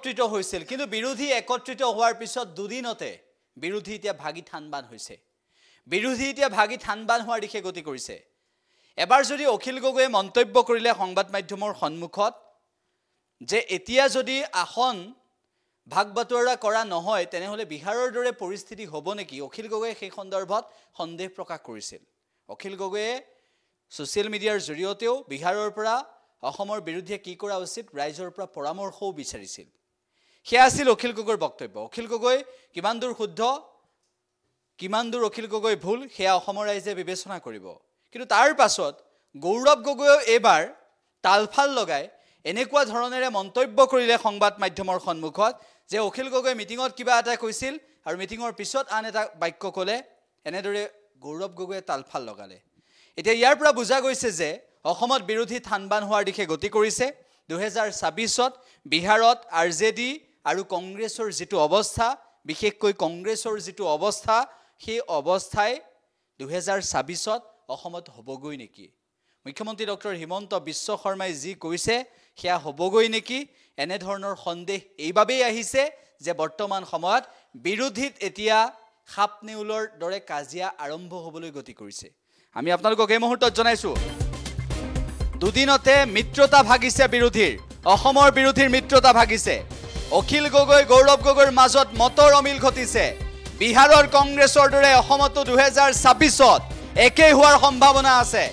একত্ৰিত হৈছিল কিন্তু বিৰোধী একত্ৰিত হোৱাৰ পিছত দুদিনতে বিৰোধী এতিয়া ভাগি থানবান হৈছে বিৰোধী এতিয়া ভাগি থানবান হোৱাৰ দিশে গতি কৰিছে এবাৰ যদি অখিল গগৈয়ে মন্তব্য কৰিলে সংবাদ মাধ্যমৰ সন্মুখত যে এতিয়া যদি আসন ভাগ বাটোৱাৰা কৰা নহয় তেনেহলে বিহাৰৰ দৰে পৰিস্থিতি হ'ব নেকি অখিল গগৈয়ে সেই সন্দৰ্ভত সন্দেহ প্ৰকাশ কৰিছিল অখিল গগৈয়ে সোশ্যাল মিডিয়াৰ জৰিয়তেও বিহাৰৰ পৰা অসমৰ বিৰুদ্ধে কি কৰা উচিত ৰাইজৰ পৰা পৰামৰ্শও বিচাৰিছিল সেয়া আছিল অখিল গগৈৰ বক্তব্য অখিল গগৈ কিমান দূৰ শুদ্ধ কিমান দূৰ অখিল গগৈ ভুল সেয়া অসমৰ ৰাইজে বিবেচনা কৰিব কিন্তু তাৰ পাছত গৌৰৱ গগৈও এবাৰ তালফাল লগাই এনেকুৱা ধৰণেৰে মন্তব্য কৰিলে সংবাদ মাধ্যমৰ সন্মুখত যে অখিল গগৈ মিটিঙত কিবা এটা কৈছিল আৰু মিটিঙৰ পিছত আন এটা বাক্য ক'লে এনেদৰে গৌৰৱ গগৈয়ে তালফাল লগালে এতিয়া ইয়াৰ পৰা বুজা গৈছে যে অসমত বিৰোধী থানবান হোৱাৰ দিশে গতি কৰিছে 2026ত বিহাৰত আৰজেডি আৰু কংগ্ৰেছৰ যেটো অৱস্থা বিশেষকৈ কংগ্ৰেছৰ যেটো অৱস্থা সেই অৱস্থাই 2026ত অসমত হ'বগৈ নেকি মুখ্যমন্ত্ৰী ডক্টৰ হিমন্ত বিশ্ব শৰ্মাই যি কৈছে সেয়া হ'বগৈ নেকি এনে ধৰণৰ সন্দেহ এইবাবেই আহিছে যে বৰ্তমান সময়ত বিৰোধীত এতিয়া খাপ নেউলৰ দৰে কাজিয়া আৰম্ভ হ'বলৈ গতি কৰিছে আমি আপোনালোকক এই মুহূৰ্তত জনাইছো দুদিনতে মিত্ৰতা ভাগিছে বিৰোধীৰ অসমৰ বিৰোধীৰ মিত্ৰতা ভাগিছে অখিল গগৈ গৌৰৱ গগৈৰ মাজত মতৰ অমিল ঘটিছে বিহাৰৰ কংগ্ৰেছৰ দৰে অসমতো 2026ত একেই হোৱাৰ সম্ভাৱনা আছে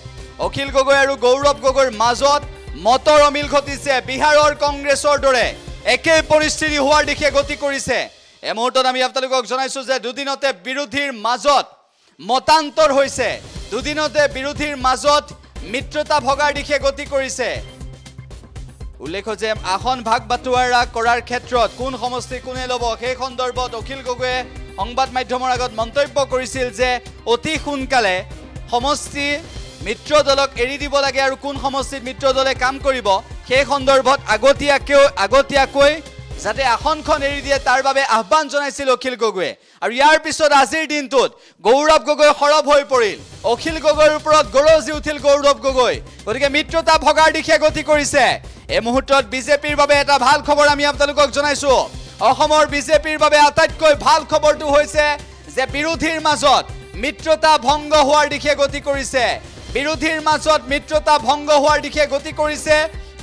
অখিল গগৈ আৰু গৌৰৱ গগৈৰ মাজত মতৰ অমিল ঘটিছে বিহাৰৰ কংগ্ৰেছৰ দৰে একেই পৰিস্থিতি হোৱাৰ দিশে গতি কৰিছে এই মুহূৰ্তত আমি আপোনালোকক জনাইছো যে দুদিনতে বিৰোধীৰ মাজত মতান্তৰ হৈছে দুদিনতে বিৰোধীৰ মাজত মিত্ৰতা ভগাৰ দিশে গতি কৰিছে উল্লেখ্য যে আসন ভাগ বাটোৱাৰা কৰাৰ ক্ষেত্ৰত কোন সমষ্টি কোনে ল'ব সেই সন্দৰ্ভত অখিল গগৈয়ে সংবাদ মাধ্যমৰ আগত মন্তব্য কৰিছিল যে অতি সোনকালে সমষ্টি মিত্ৰ দলক এৰি দিব লাগে আৰু কোন সমষ্টিত মিত্ৰ দলে কাম কৰিব সেই সন্দৰ্ভত আগতীয়াকৈ যাতে আসনখন এৰি দিয়ে তাৰ বাবে আহ্বান জনাইছিল অখিল গগৈয়ে আৰু ইয়াৰ পিছত আজিৰ দিনটোত গৌৰৱ গগৈ খৰব হৈ পৰিল অখিল গগৈৰ ওপৰত গৰজি উঠিল গৌৰৱ গগৈ গতিকে মিত্ৰতা ভগাৰ দিশে গতি কৰিছে এই মুহূৰ্তত বিজেপিৰ বাবে এটা ভাল খবৰ আমি আপোনালোকক জনাইছো অসমৰ বিজেপিৰ বাবে আটাইতকৈ ভাল খবৰটো হৈছে যে বিৰোধীৰ মাজত মিত্ৰতা ভংগ হোৱাৰ দিশে গতি কৰিছে বিৰোধীৰ মাজত মিত্ৰতা ভংগ হোৱাৰ দিশে গতি কৰিছে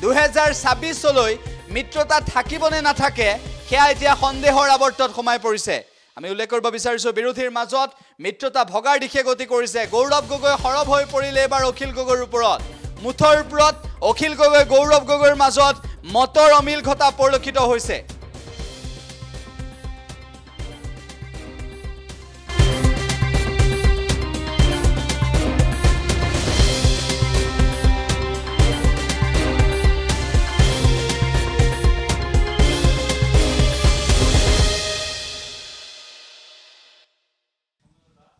2026লৈ মিত্ৰতা থাকিবনে নাথাকে সেয়া এতিয়া সন্দেহৰ আৱৰ্তত সোমাই পৰিছে আমি উল্লেখ কৰিব বিচাৰিছো বিৰোধীৰ মাজত মিত্ৰতা ভগাৰ দিশে গতি কৰিছে গৌৰৱ গগৈ খৰব হৈ পৰিলে এবাৰ অখিল গগৈৰ ওপৰত মুঠৰ ওপৰত অখিল গগৈ গৌৰৱ গগৈৰ মাজত মতৰ অমিল ঘটা পৰিলক্ষিত হৈছে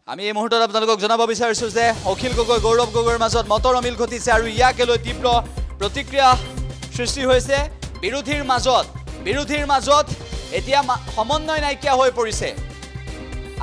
আমি এই মুহূৰ্তত আপোনালোকক জনাব বিচাৰিছো যে অখিল গগৈ গৌৰৱ গগৈৰ মাজত মতৰ অমিল ঘটিছে আৰু ইয়াকে লৈ তীব্ৰ প্ৰতিক্ৰিয়া সৃষ্টি হৈছে বিৰোধীৰ মাজত এতিয়া সমন্বয় নাইকিয়া হৈ পৰিছে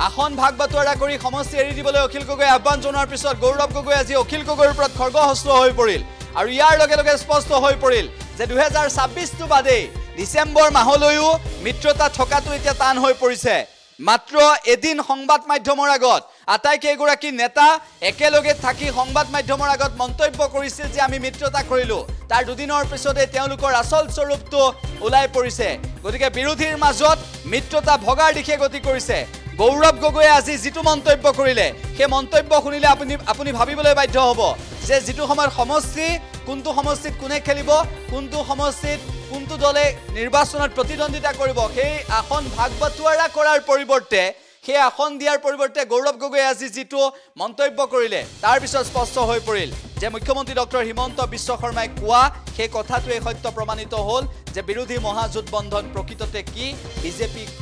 আসন ভাগ বাটোৱাৰা কৰি সমষ্টি এৰি দিবলৈ অখিল গগৈ আহ্বান জনোৱাৰ পিছত গৌৰৱ গগৈ আজি অখিল গগৈৰ ওপৰত খৰ্গহস্ত হৈ পৰিল আৰু ইয়াৰ লগে লগে স্পষ্ট হৈ পৰিল যে 2026টো বাদে ডিসেম্বৰ মাহলৈও মিত্ৰতা থকাটো এতিয়া টান হৈ পৰিছে মাত্ৰ এদিন সংবাদ মাধ্যমৰ আগত আটাইকেইগৰাকী নেতা একেলগে থাকি সংবাদ মাধ্যমৰ আগত মন্তব্য কৰিছিল যে আমি মিত্ৰতা কৰিলো তাৰ দুদিনৰ পিছতে তেওঁলোকৰ আচল স্বৰূপটো ওলাই পৰিছে গতিকে বিৰোধীৰ মাজত মিত্ৰতা ভগাৰ দিশে গতি কৰিছে গৌৰৱ গগৈয়ে আজি যেটো মন্তব্য কৰিলে সেই মন্তব্য শুনিলে আপুনি ভাবিবলৈ বাধ্য হ'ব যে যেটো সময়ৰ সমষ্টি কোনটো সমষ্টিত কোনে খেলিব কোনটো সমষ্টিত কোনটো দলে নিৰ্বাচনত প্ৰতিদ্বন্দ্বিতা কৰিব সেই আসন ভাগ বাটোৱাৰা কৰাৰ পৰিৱৰ্তে সেই আসন দিয়াৰ পৰিৱৰ্তে গৌৰৱ গগৈয়ে আজি যেটো মন্তব্য কৰিলে তাৰ পিছত স্পষ্ট হৈ পৰিল যে মুখ্যমন্ত্ৰী ডক্টৰ হিমন্ত বিশ্ব শৰ্মাই কোৱা সেই কথাটোৱে সত্য প্ৰমাণিত হ'ল যে বিৰোধী মহাজোঁট বন্ধন প্ৰকৃততে কি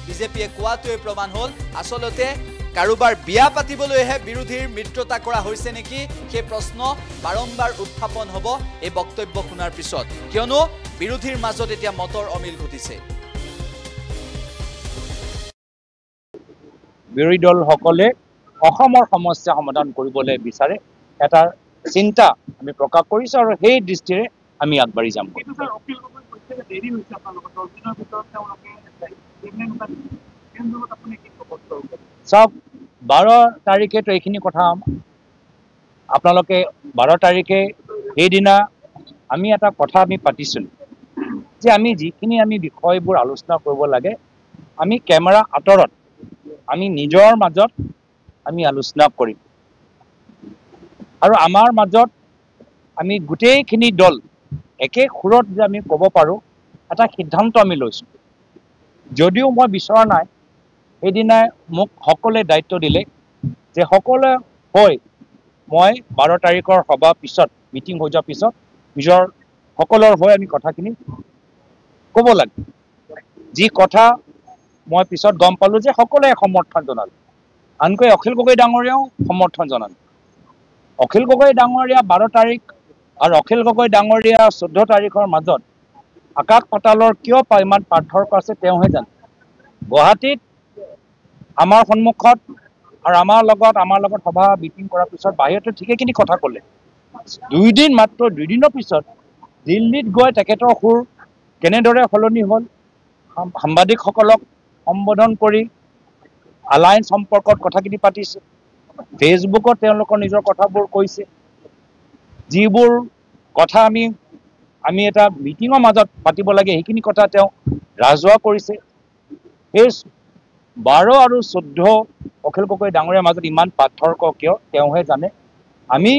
বিজেপিয়ে কোৱাটোৱে প্ৰমাণ হ'ল আসলতে কাৰোবাৰ বিয়া পাতিবলৈহে বিৰোধীৰ মিত্ৰতা কৰা হৈছে নেকি সেই প্ৰশ্ন বাৰম্বাৰ উত্থাপন হ'ব এই বক্তব্য শুনাৰ পিছত কিয়নো বিৰোধীৰ মাজত এতিয়া মতৰ অমিল ঘটিছে বিৰোধী দলসকলে অসমৰ সমস্যা সমাধান কৰিবলৈ বিচাৰে এটা চিন্তা আমি প্ৰকাশ কৰিছো আৰু সেই দৃষ্টিৰে আমি আগবাঢ়ি যাম চাওক 12 তাৰিখেতো এইখিনি কথা আপোনালোকে 12 তাৰিখে সেইদিনা আমি এটা কথা আমি পাতিছিলোঁ যে আমি যিখিনি আমি বিষয়বোৰ আলোচনা কৰিব লাগে আমি কেমেৰা আঁতৰত আমি নিজৰ মাজত আমি আলোচনা কৰিম আৰু আমাৰ মাজত আমি গোটেইখিনি দল একে সুৰত যে আমি ক'ব পাৰোঁ এটা সিদ্ধান্ত আমি লৈছোঁ যদিও মই বিচৰা নাই সেইদিনা মোক সকলোৱে দায়িত্ব দিলে যে সকলোৱে হৈ মই 12 তাৰিখৰ সভা পিছত মিটিং হৈ যোৱাৰ পিছত নিজৰ সকলৰ হৈ আমি কথাখিনি ক'ব লাগে যি কথা মই পিছত গম পালোঁ যে সকলোৱে সমৰ্থন জনালে আনকৈ অখিল গগৈ ডাঙৰীয়াও সমৰ্থন জনালে অখিল গগৈ ডাঙৰীয়া 12 তাৰিখ আৰু অখিল গগৈ ডাঙৰীয়া 14 তাৰিখৰ মাজত আকাশ পাতালৰ কিয় ইমান পাৰ্থক্য আছে তেওঁহে জানে গুৱাহাটীত আমাৰ সন্মুখত আৰু আমাৰ লগত সভা মিটিং কৰাৰ পিছত বাহিৰতে ঠিকেইখিনি কথা ক'লে মাত্ৰ দুদিনৰ পিছত দিল্লীত গৈ তেখেতৰ সুৰ কেনেদৰে সলনি হ'ল সাংবাদিকসকলক সম্বোধন কৰি আলায়েন্স সম্পৰ্কত কথাখিনি পাতিছে ফেচবুকত তেওঁলোকৰ নিজৰ কথাবোৰ কৈছে যিবোৰ কথা আমি এটা মিটিঙৰ মাজত পাতিব লাগে সেইখিনি কথা তেওঁ ৰাজহুৱা কৰিছে সেই 12 আৰু 14 অখিল গগৈ ডাঙৰীয়াৰ মাজত ইমান পাৰ্থক্য কিয় তেওঁহে জানে আমি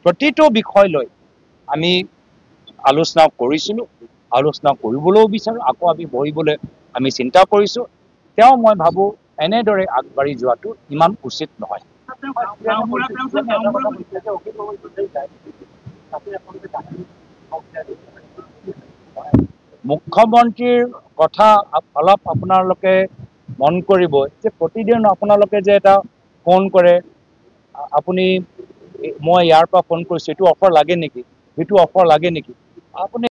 প্ৰতিটো বিষয় লৈ আমি আলোচনা কৰিছিলোঁ আলোচনা কৰিবলৈও বিচাৰোঁ আকৌ আমি বহিবলৈ আমি চিন্তা কৰিছোঁ তেওঁ মই ভাবোঁ এনেদৰে আগবাঢ়ি যোৱাটো ইমান উচিত নহয় মুখ্যমন্ত্ৰীৰ কথা অলপ আপোনালোকে মন কৰিব যে প্ৰতিদিন আপোনালোকে যে এটা ফোন কৰে আপুনি মই ইয়াৰ পৰা ফোন কৰিছোঁ এইটো অফাৰ লাগে নেকি সেইটো অফাৰ লাগে নেকি আপুনি